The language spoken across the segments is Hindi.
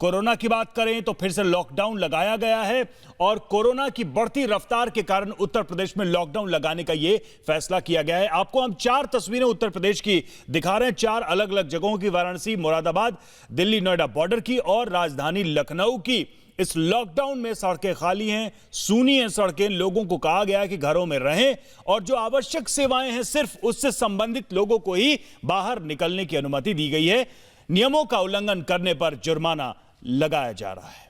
कोरोना की बात करें तो फिर से लॉकडाउन लगाया गया है और कोरोना की बढ़ती रफ्तार के कारण उत्तर प्रदेश में लॉकडाउन लगाने का यह फैसला किया गया है। आपको हम 4 तस्वीरें उत्तर प्रदेश की दिखा रहे हैं, 4 अलग अलग जगहों की, वाराणसी, मुरादाबाद, दिल्ली नोएडा बॉर्डर की और राजधानी लखनऊ की। इस लॉकडाउन में सड़कें खाली हैं, सूनी हैं सड़कें। लोगों को कहा गया है कि घरों में रहें और जो आवश्यक सेवाएं हैं सिर्फ उससे संबंधित लोगों को ही बाहर निकलने की अनुमति दी गई है। नियमों का उल्लंघन करने पर जुर्माना लगाया जा रहा है।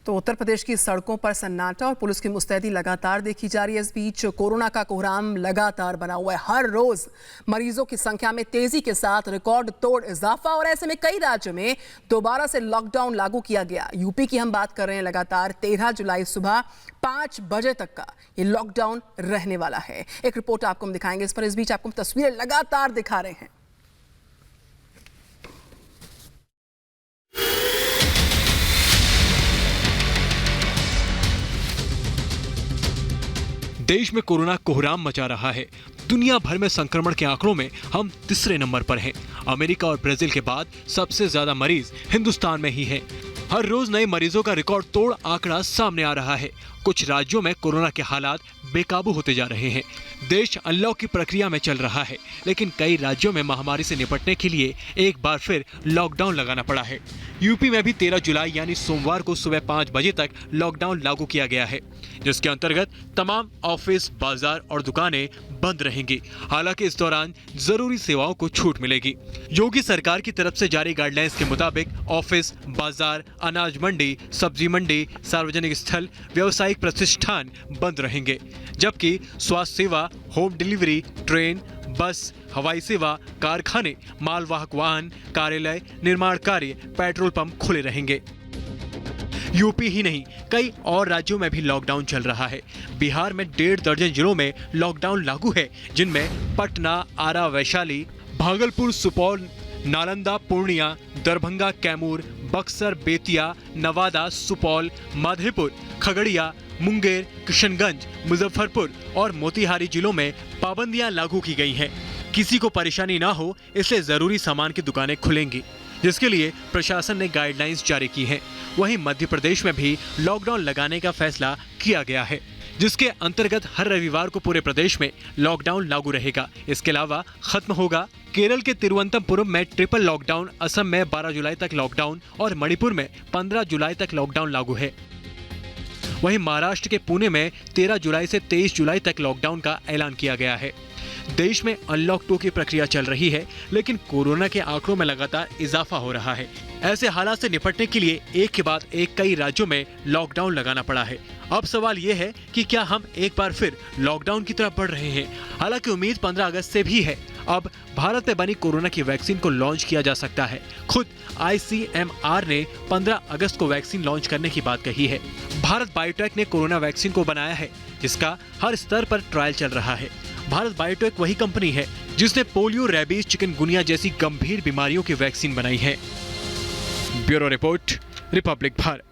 तो उत्तर प्रदेश की सड़कों पर सन्नाटा और पुलिस की मुस्तैदी लगातार देखी जा रही है। इस बीच कोरोना का कोहराम लगातार बना हुआ है। हर रोज मरीजों की संख्या में तेजी के साथ रिकॉर्ड तोड़ इजाफा और ऐसे में कई राज्यों में दोबारा से लॉकडाउन लागू किया गया। यूपी की हम बात कर रहे हैं। लगातार 13 जुलाई सुबह 5 बजे तक का ये लॉकडाउन रहने वाला है। एक रिपोर्ट आपको हम दिखाएंगे इस पर। इस बीच आपको हम तस्वीरें लगातार दिखा रहे हैं। देश में कोरोना कोहराम मचा रहा है। दुनिया भर में संक्रमण के आंकड़ों में हम तीसरे नंबर पर हैं। अमेरिका और ब्राजील के बाद सबसे ज्यादा मरीज हिंदुस्तान में ही हैं। हर रोज नए मरीजों का रिकॉर्ड तोड़ आंकड़ा सामने आ रहा है। कुछ राज्यों में कोरोना के हालात बेकाबू होते जा रहे हैं। देश अनलॉक की प्रक्रिया में चल रहा है, लेकिन कई राज्यों में महामारी से निपटने के लिए एक बार फिर लॉकडाउन लगाना पड़ा है। यूपी में भी 13 जुलाई यानी सोमवार को सुबह 5 बजे तक लॉकडाउन लागू किया गया है, जिसके अंतर्गत तमाम ऑफिस, बाजार और दुकानें बंद रहेंगी। हालांकि इस दौरान जरूरी सेवाओं को छूट मिलेगी। योगी सरकार की तरफ से जारी गाइडलाइंस के मुताबिक ऑफिस, बाजार, अनाज मंडी, सब्जी मंडी, सार्वजनिक स्थल, व्यावसायिक प्रतिष्ठान बंद रहेंगे, जबकि स्वास्थ्य सेवा, होम डिलीवरी, ट्रेन, बस, हवाई सेवा, कारखाने, मालवाहक वाहन, कार्यालय, निर्माण कार्य, पेट्रोल पंप खुले रहेंगे। यूपी ही नहीं, कई और राज्यों में भी लॉकडाउन चल रहा है। बिहार में 1.5 दर्जन जिलों में लॉकडाउन लागू है, जिनमें पटना, आरा, वैशाली, भागलपुर, सुपौल, नालंदा, पूर्णिया, दरभंगा, कैमूर, बक्सर, बेतिया, नवादा, सुपौल, मधेपुर, खगड़िया, मुंगेर, किशनगंज, मुजफ्फरपुर और मोतिहारी जिलों में पाबंदियां लागू की गई हैं। किसी को परेशानी ना हो, इसलिए जरूरी सामान की दुकानें खुलेंगी, जिसके लिए प्रशासन ने गाइडलाइंस जारी की हैं। वहीं मध्य प्रदेश में भी लॉकडाउन लगाने का फैसला किया गया है, जिसके अंतर्गत हर रविवार को पूरे प्रदेश में लॉकडाउन लागू रहेगा। इसके अलावा खत्म होगा केरल के तिरुवनंतपुरम में ट्रिपल लॉकडाउन, असम में 12 जुलाई तक लॉकडाउन और मणिपुर में 15 जुलाई तक लॉकडाउन लागू है। वहीं महाराष्ट्र के पुणे में 13 जुलाई से 23 जुलाई तक लॉकडाउन का ऐलान किया गया है। देश में अनलॉक 2 की प्रक्रिया चल रही है, लेकिन कोरोना के आंकड़ों में लगातार इजाफा हो रहा है। ऐसे हालात से निपटने के लिए एक के बाद एक कई राज्यों में लॉकडाउन लगाना पड़ा है। अब सवाल ये है कि क्या हम एक बार फिर लॉकडाउन की तरफ बढ़ रहे हैं? हालांकि उम्मीद 15 अगस्त से भी है। अब भारत में बनी कोरोना की वैक्सीन को लॉन्च किया जा सकता है। खुद ICMR ने 15 अगस्त को वैक्सीन लॉन्च करने की बात कही है। भारत बायोटेक ने कोरोना वैक्सीन को बनाया है, जिसका हर स्तर पर ट्रायल चल रहा है। भारत बायोटेक वही कंपनी है जिसने पोलियो, रेबीज, चिकनगुनिया जैसी गंभीर बीमारियों की वैक्सीन बनाई है। Bureau report, Republic Bharat.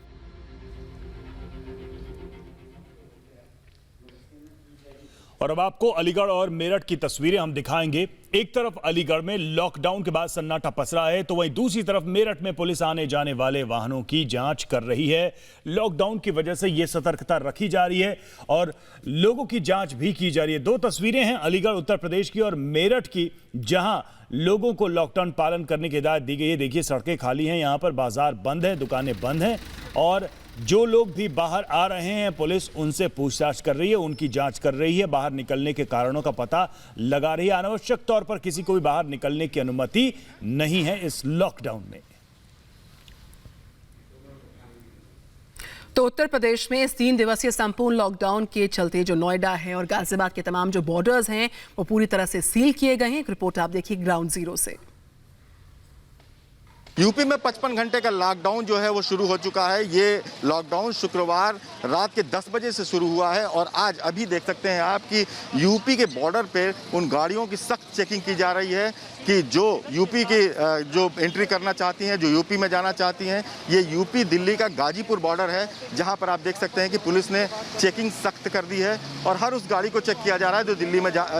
और अब आपको अलीगढ़ और मेरठ की तस्वीरें हम दिखाएंगे। एक तरफ अलीगढ़ में लॉकडाउन के बाद सन्नाटा पसरा है, तो वहीं दूसरी तरफ मेरठ में पुलिस आने जाने वाले वाहनों की जांच कर रही है। लॉकडाउन की वजह से यह सतर्कता रखी जा रही है और लोगों की जांच भी की जा रही है। 2 तस्वीरें हैं अलीगढ़ उत्तर प्रदेश की और मेरठ की, जहां लोगों को लॉकडाउन पालन करने की हिदायत दी गई है। देखिए सड़कें खाली हैं, यहां पर बाजार बंद है, दुकानें बंद हैं और जो लोग भी बाहर आ रहे हैं पुलिस उनसे पूछताछ कर रही है, उनकी जांच कर रही है, बाहर निकलने के कारणों का पता लगा रही है। अनावश्यक तौर पर किसी को भी बाहर निकलने की अनुमति नहीं है इस लॉकडाउन में। तो उत्तर प्रदेश में इस 3 दिवसीय संपूर्ण लॉकडाउन के चलते जो नोएडा है और गाजियाबाद के तमाम जो बॉर्डर्स हैं वो पूरी तरह से सील किए गए हैं। एक रिपोर्ट आप देखिए ग्राउंड जीरो से। यूपी में 55 घंटे का लॉकडाउन जो है वो शुरू हो चुका है। ये लॉकडाउन शुक्रवार रात के 10 बजे से शुरू हुआ है और आज अभी देख सकते हैं आप कि यूपी के बॉर्डर पे उन गाड़ियों की सख्त चेकिंग की जा रही है कि जो यूपी की जो एंट्री करना चाहती हैं, जो यूपी में जाना चाहती हैं। ये यूपी दिल्ली का गाजीपुर बॉर्डर है जहां पर आप देख सकते हैं कि पुलिस ने चेकिंग सख्त कर दी है और हर उस गाड़ी को चेक किया जा रहा है जो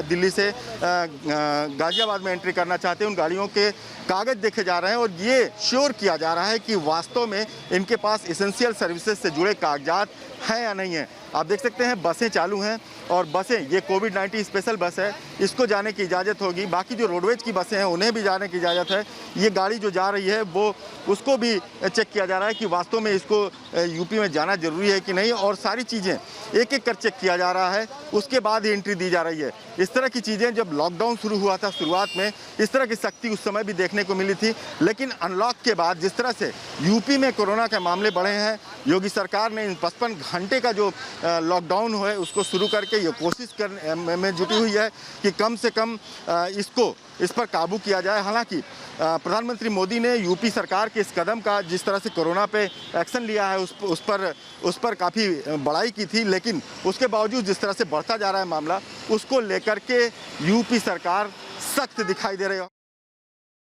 दिल्ली से गाजियाबाद में एंट्री करना चाहते हैं। उन गाड़ियों के कागज देखे जा रहे हैं और ये श्योर किया जा रहा है कि वास्तव में इनके पास एसेंशियल सर्विसेज से जुड़े कागजात हैं या नहीं है। आप देख सकते हैं बसें चालू हैं और बसें, ये कोविड-19 स्पेशल बस है, इसको जाने की इजाज़त होगी। बाकी जो रोडवेज की बसें हैं उन्हें भी जाने की इजाज़त है। ये गाड़ी जो जा रही है वो उसको भी चेक किया जा रहा है कि वास्तव में इसको यूपी में जाना जरूरी है कि नहीं और सारी चीज़ें एक एक कर चेक किया जा रहा है, उसके बाद ही एंट्री दी जा रही है। इस तरह की चीज़ें जब लॉकडाउन शुरू हुआ था शुरुआत में, इस तरह की सख्ती उस समय भी देखने को मिली थी, लेकिन अनलॉक के बाद जिस तरह से यूपी में कोरोना के मामले बढ़े हैं, योगी सरकार ने इन 55 घंटे का जो लॉकडाउन है उसको शुरू करके ये कोशिश करने में जुटी हुई है कि कम से कम इस पर काबू किया जाए। हालांकि प्रधानमंत्री मोदी ने यूपी सरकार के इस कदम का, जिस तरह से कोरोना पे एक्शन लिया है, उस पर काफ़ी बड़ाई की थी, लेकिन उसके बावजूद जिस तरह से बढ़ता जा रहा है मामला, उसको लेकर के यूपी सरकार सख्त दिखाई दे रही है।